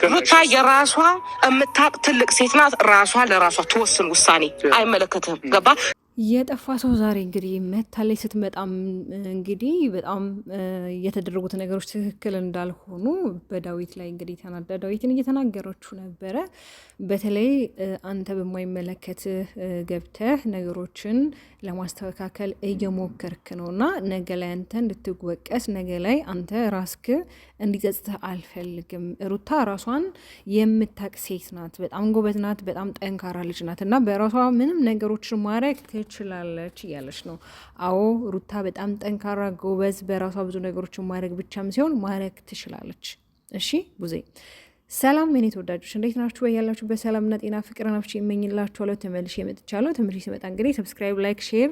ሩታ የራሷ የምታቅ ትልቅ ሴት ናት። ራሷ ለራሷ ትወስን ውሳኔ አይመለከትም። ገባ? የጠፋ ሰው ዛሬ እንግዲህ መታለች። ስትመጣም እንግዲህ በጣም የተደረጉት ነገሮች ትክክል እንዳልሆኑ በዳዊት ላይ እንግዲህ ተናዳ ዳዊትን እየተናገረችው ነበረ። በተለይ አንተ በማይመለከት ገብተህ ነገሮችን ለማስተካከል እየሞከርክ ነው እና ነገ ላይ አንተ እንድትወቀስ፣ ነገ ላይ አንተ ራስክ እንዲጸጽተህ አልፈልግም። ሩታ ራሷን የምታቅ ሴት ናት። በጣም ጎበዝ ናት። በጣም ጠንካራ ልጅ ናት እና በራሷ ምንም ነገሮችን ማድረግ ትችላለች እያለች ነው። አዎ ሩታ በጣም ጠንካራ ጎበዝ፣ በራሷ ብዙ ነገሮችን ማድረግ ብቻም ሲሆን ማድረግ ትችላለች። እሺ ቡዜ ሰላም የኔ ተወዳጆች እንዴት ናችሁ? ያላችሁ በሰላምና ጤና ፍቅር ናፍሽ ይመኝላችኋለሁ። ተመልሼ መጥቻለሁ። ተመልሼ ስመጣ እንግዲህ ሰብስክራይብ፣ ላይክ፣ ሼር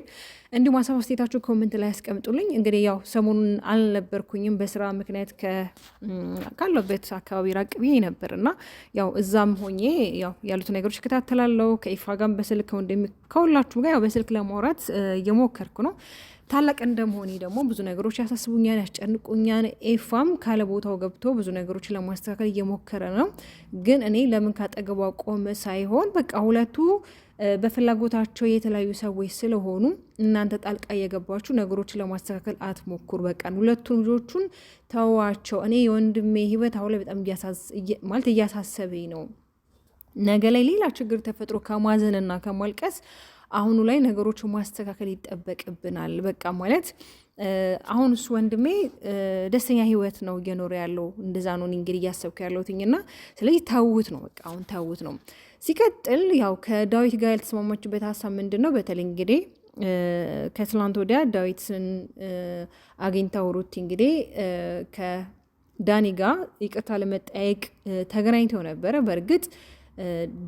እንዲሁም ሀሳብ አስተያየታችሁ ኮሜንት ላይ ያስቀምጡልኝ። እንግዲህ ያው ሰሞኑን አልነበርኩኝም በስራ ምክንያት ካለበት አካባቢ ራቅ ብዬ ነበር እና ያው እዛም ሆኜ ያው ያሉት ነገሮች እከታተላለሁ። ከኢፋ ጋር በስልክ ከሁላችሁም ጋር ያው በስልክ ለማውራት እየሞከርኩ ነው። ታላቅ እንደመሆኔ ደግሞ ብዙ ነገሮች ያሳስቡኛል፣ ያስጨንቁኛል። ኤፋም ካለ ቦታው ገብቶ ብዙ ነገሮችን ለማስተካከል እየሞከረ ነው። ግን እኔ ለምን ካጠገቧ ቆመ ሳይሆን በቃ ሁለቱ በፍላጎታቸው የተለያዩ ሰዎች ስለሆኑ እናንተ ጣልቃ እየገባችሁ ነገሮችን ለማስተካከል አትሞክሩ። በቃ ሁለቱን ልጆቹን ተዋቸው። እኔ የወንድሜ ህይወት አሁን ላይ በጣም እያሳሰበኝ ነው። ነገ ላይ ሌላ ችግር ተፈጥሮ ከማዘንና ከማልቀስ አሁኑ ላይ ነገሮች ማስተካከል ይጠበቅብናል። በቃ ማለት አሁን እሱ ወንድሜ ደስተኛ ህይወት ነው እየኖረ ያለው። እንደዛ ነው እንግዲህ እያሰብኩ ያለሁትና ስለዚህ ታውት ነው በቃ አሁን ታውት ነው። ሲቀጥል ያው ከዳዊት ጋር ያልተስማማችበት ሀሳብ ምንድን ነው? በተለይ እንግዲህ ከትላንት ወዲያ ዳዊትን አግኝታው ሩቲ እንግዲህ ከዳኒ ጋር ይቅርታ ለመጠያየቅ ተገናኝተው ነበረ። በእርግጥ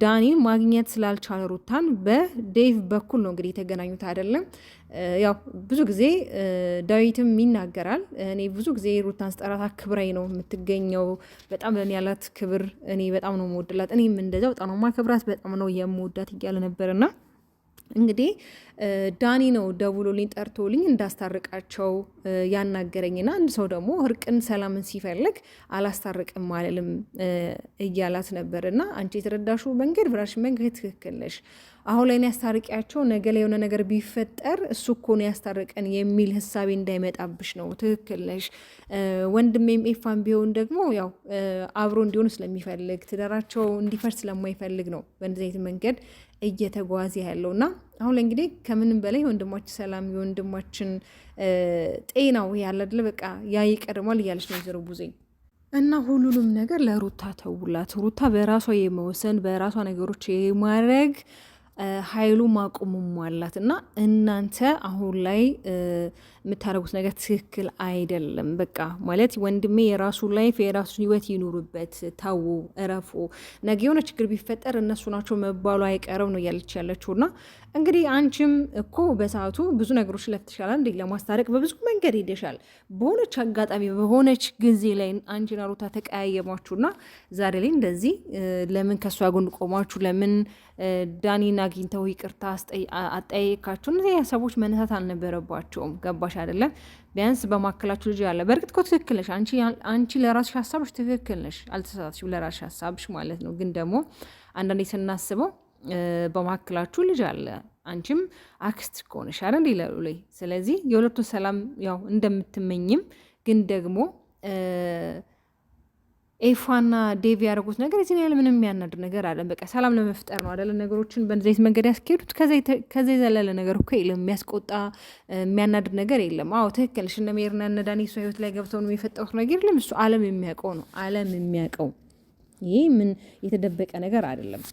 ዳኒ ማግኘት ስላልቻለ ሩታን በዴቭ በኩል ነው እንግዲህ የተገናኙት አይደለም። ያው ብዙ ጊዜ ዳዊትም ይናገራል። እኔ ብዙ ጊዜ ሩታን ስጠራት አክብራኝ ነው የምትገኘው። በጣም ለእኔ ያላት ክብር እኔ በጣም ነው የምወድላት። እኔም እንደዚያው በጣም ነው ማከብራት፣ በጣም ነው የምወዳት እያለ ነበርና እንግዲህ ዳኒ ነው ደውሎልኝ ጠርቶልኝ እንዳስታርቃቸው ያናገረኝና አንድ ሰው ደግሞ እርቅን ሰላምን ሲፈልግ አላስታርቅም አልልም እያላት ነበርና አንቺ የተረዳሽው መንገድ ብራሽ መንገድ ትክክል ነሽ። አሁን ላይ ያስታርቂያቸው ነገ ላይ የሆነ ነገር ቢፈጠር እሱ እኮ ነው ያስታርቀን የሚል ህሳቤ እንዳይመጣብሽ ነው። ትክክል ነሽ። ወንድሜም ኤፋን ቢሆን ደግሞ ያው አብሮ እንዲሆኑ ስለሚፈልግ ትዳራቸው እንዲፈርስ ስለማይፈልግ ነው በእንደዚህ አይነት መንገድ እየተጓዘ ያለውና አሁን ላይ እንግዲህ ከምንም በላይ ወንድማችን ሰላም የወንድማችን ጤናው ያለ አይደለ በቃ ያ ይቀድማል እያለች ነው ዘሩ ቡዜ እና ሁሉንም ነገር ለሩታ ተውላት። ሩታ በራሷ የመወሰን በራሷ ነገሮች የማድረግ ኃይሉ ማቆሙም አላት እና እናንተ አሁን ላይ የምታደርጉት ነገር ትክክል አይደለም። በቃ ማለት ወንድሜ የራሱ ላይፍ የራሱ ህይወት ይኑርበት፣ ታው እረፉ። ነገ የሆነ ችግር ቢፈጠር እነሱ ናቸው መባሉ አይቀርም ነው እያለች ያለችው እና እንግዲህ አንቺም እኮ በሰዓቱ ብዙ ነገሮች ለፍትሻል እንዴ ለማስታረቅ በብዙ መንገድ ሄደሻል። በሆነች አጋጣሚ በሆነች ጊዜ ላይ አንቺና ሩታ ተቀያየማችሁና ዛሬ ላይ እንደዚህ ለምን ከሷ ጎን ቆማችሁ ለምን ዳኒን አግኝተው ይቅርታ አጠያየካችሁ? እነዚህ ሀሳቦች መነሳት አልነበረባቸውም። ገባሽ አይደለም? ቢያንስ በማከላችሁ ልጅ ያለ በእርግጥ እኮ ትክክል ነሽ። አንቺ ለራስሽ ሀሳብሽ ትክክል ነሽ፣ አልተሳሳትሽም ለራስሽ ሀሳብሽ ማለት ነው። ግን ደግሞ አንዳንዴ ስናስበው በማከላችሁ ልጅ አለ። አንቺም አክስት ከሆነሽ አይደል ይላሉ ላይ ስለዚህ የሁለቱን ሰላም ያው እንደምትመኝም ግን ደግሞ ኤፋና ዴቭ ያደረጉት ነገር እዚህ ያለ ምንም የሚያናድር ነገር አለ። በቃ ሰላም ለመፍጠር ነው አይደለ ነገሮችን በእንደዚህ መንገድ ያስኬዱት። ከዛ የዘለለ ነገር እኮ የለም። የሚያስቆጣ የሚያናድር ነገር የለም። አዎ ትክክል ነሽ። እነ ሜርና እነ ዳኒ እሷ ህይወት ላይ ገብተው ነው የፈጠሩት ነገር የለም። እሱ ዓለም የሚያውቀው ነው። ዓለም የሚያውቀው ይህ ምን የተደበቀ ነገር አይደለም።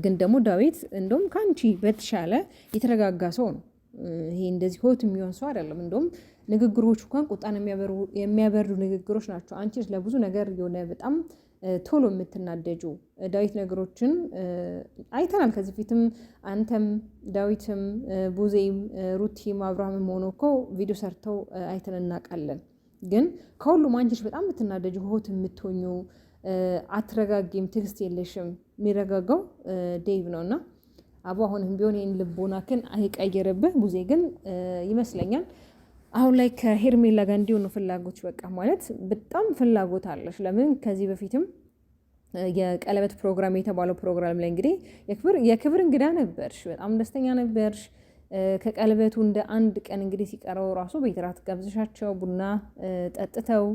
ግን ደግሞ ዳዊት እንደውም ከአንቺ በተሻለ የተረጋጋ ሰው ነው። ይሄ እንደዚህ ሆት የሚሆን ሰው አይደለም። እንደውም ንግግሮቹ እንኳን ቁጣን የሚያበርዱ ንግግሮች ናቸው። አንቺ ለብዙ ነገር የሆነ በጣም ቶሎ የምትናደጁ ዳዊት ነገሮችን አይተናል ከዚህ ፊትም አንተም ዳዊትም ቡዜም ሩቲም አብርሃምም ሆኖ እኮ ቪዲዮ ሰርተው አይተን እናውቃለን። ግን ከሁሉም አንቺ በጣም የምትናደጁ ሆት የምትሆኙ አትረጋጊም፣ ትዕግስት የለሽም። የሚረጋጋው ዴቭ ነው እና አቡ አሁንም ቢሆን ይህን ልቦናክን አይቀየርብህ። ቡዜ ግን ይመስለኛል አሁን ላይ ከሄርሜላ ጋር እንዲሆኑ ፍላጎች በቃ ማለት በጣም ፍላጎት አለሽ። ለምን ከዚህ በፊትም የቀለበት ፕሮግራም የተባለው ፕሮግራም ላይ እንግዲህ የክብር እንግዳ ነበርሽ፣ በጣም ደስተኛ ነበርሽ። ከቀለበቱ እንደ አንድ ቀን እንግዲህ ሲቀረው ራሱ ቤት እራት ጋብዘሻቸው ቡና ጠጥተው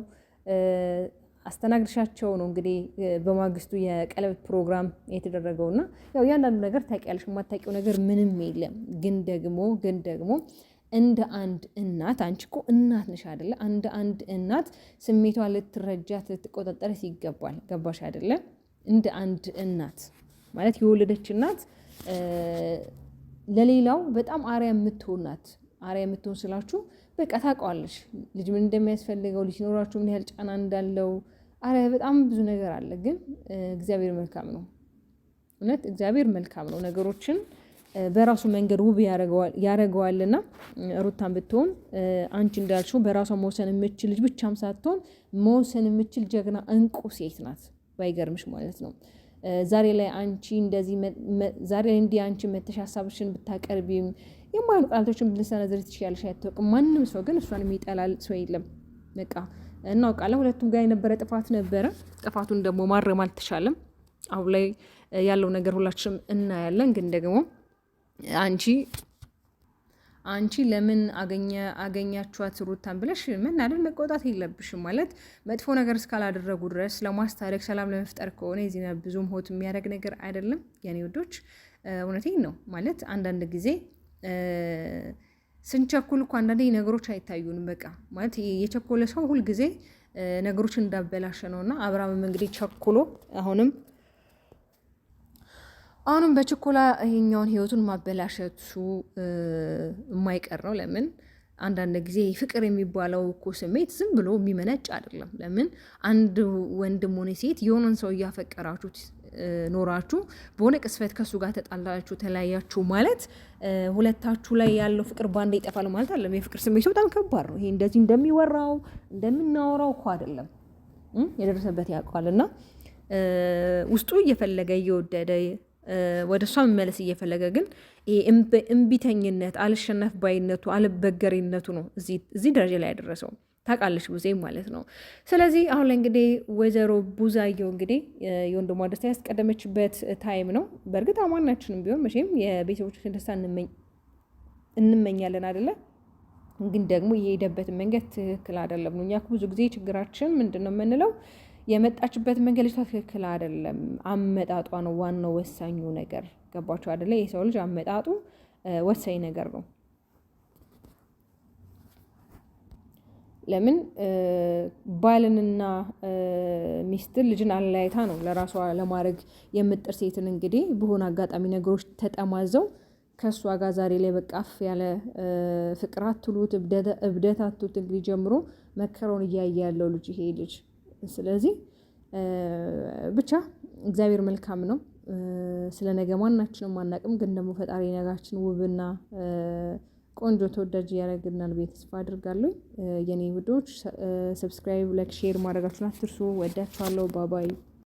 አስተናግድሻቸው ነው እንግዲህ በማግስቱ የቀለበት ፕሮግራም የተደረገውና ያው ያንዳንዱ ነገር ታውቂያለሽ፣ የማታውቂው ነገር ምንም የለም። ግን ደግሞ እንደ አንድ እናት አንቺ እኮ እናት ነሽ አይደለ? እንደ አንድ እናት ስሜቷን ልትረጃት ልትቆጣጠርሽ ይገባል። ገባሽ አይደለ? እንደ አንድ እናት ማለት የወለደች እናት ለሌላው በጣም አርያ የምትሆን ናት። አርያ የምትሆን ስላችሁ በቃ ታውቀዋለሽ ልጅ ምን እንደሚያስፈልገው፣ ልጅ ኖራችሁ ምን ያህል ጫና እንዳለው። አርያ በጣም ብዙ ነገር አለ። ግን እግዚአብሔር መልካም ነው። እውነት እግዚአብሔር መልካም ነው። ነገሮችን በራሱ መንገድ ውብ ያደርገዋልና ሩታን ብትሆን አንቺ እንዳልሽው በራሷ መወሰን የምችል ልጅ ብቻም ሳትሆን መወሰን የምችል ጀግና እንቁ ሴት ናት። ባይገርምሽ ማለት ነው። ዛሬ ላይ እንዲህ አንቺ መተሽ ሀሳብሽን ብታቀርቢም የማይሆኑ ቃላቶችን ልትሰነዝሪ ትችያለሽ፣ አይታወቅም። ማንም ሰው ግን እሷን የሚጠላል ሰው የለም። በቃ እናውቃለን። ሁለቱም ጋር የነበረ ጥፋት ነበረ። ጥፋቱን ደግሞ ማረም አልተቻለም። አሁን ላይ ያለው ነገር ሁላችንም እናያለን። ግን ደግሞ አንቺ ለምን አገኛችኋት ሩታን ብለሽ መናደድ መቆጣት የለብሽም። ማለት መጥፎ ነገር እስካላደረጉ ድረስ ለማስታረቅ ሰላም ለመፍጠር ከሆነ የዚህ ብዙም ሆት የሚያደርግ ነገር አይደለም የኔ ወዶች። እውነቴን ነው ማለት አንዳንድ ጊዜ ስንቸኩል እኮ አንዳንዴ ነገሮች አይታዩንም። በቃ ማለት የቸኮለ ሰው ሁልጊዜ ነገሮችን እንዳበላሸ ነውና አብርሃምም እንግዲህ ቸኩሎ አሁንም በችኮላ ይሄኛውን ህይወቱን ማበላሸቱ የማይቀር ነው። ለምን አንዳንድ ጊዜ ፍቅር የሚባለው እኮ ስሜት ዝም ብሎ የሚመነጭ አይደለም። ለምን አንድ ወንድም ሆነ ሴት የሆነን ሰው እያፈቀራችሁት ኖራችሁ በሆነ ቅስፈት ከሱ ጋር ተጣላችሁ ተለያያችሁ ማለት ሁለታችሁ ላይ ያለው ፍቅር ባንዴ ይጠፋል ማለት አይደለም። የፍቅር ስሜቱ በጣም ከባድ ነው። ይሄ እንደዚህ እንደምናወራው እኮ አይደለም። የደረሰበት ያውቃልና ውስጡ እየፈለገ እየወደደ ወደ እሷ መመለስ እየፈለገ ግን እምቢተኝነት፣ አልሸነፍ ባይነቱ፣ አልበገሪነቱ ነው እዚህ ደረጃ ላይ ያደረሰው። ታውቃለች ቡዜ ማለት ነው። ስለዚህ አሁን ላይ እንግዲህ ወይዘሮ ቡዛየው እንግዲህ የወንድሟ ደስታ ያስቀደመችበት ታይም ነው። በእርግጥ አማናችንም ቢሆን መቼም የቤተሰቦቻችን ደስታ እንመኛለን አይደለ? ግን ደግሞ የሄደበትን መንገድ ትክክል አይደለም ነው። እኛ ብዙ ጊዜ ችግራችን ምንድን ነው የምንለው የመጣችበት መንገድ ልጅቷ ትክክል አይደለም። አመጣጧ ነው ዋናው ወሳኙ ነገር። ገባችሁ አይደለ? የሰው ልጅ አመጣጡ ወሳኝ ነገር ነው። ለምን ባልንና ሚስትን ልጅን አለያይታ ነው ለራሷ ለማድረግ የምጥር ሴትን እንግዲህ በሆነ አጋጣሚ ነገሮች ተጠማዘው ከእሷ ጋር ዛሬ ላይ በቃፍ ያለ ፍቅር አትሉት እብደት አትሉት እንግዲህ ጀምሮ መከረውን እያየ ያለው ልጅ ይሄ ልጅ። ስለዚህ ብቻ እግዚአብሔር መልካም ነው። ስለ ነገ ማናችንም አናቅም። ግን ደግሞ ፈጣሪ ነጋችን ውብና ቆንጆ ተወዳጅ ያደርግናል ብዬ ተስፋ አድርጋለሁ። የኔ ውዶች ሰብስክራይብ፣ ላይክ፣ ሼር ማድረጋችሁን አትርሱ። ወዳችኋለሁ። ባባይ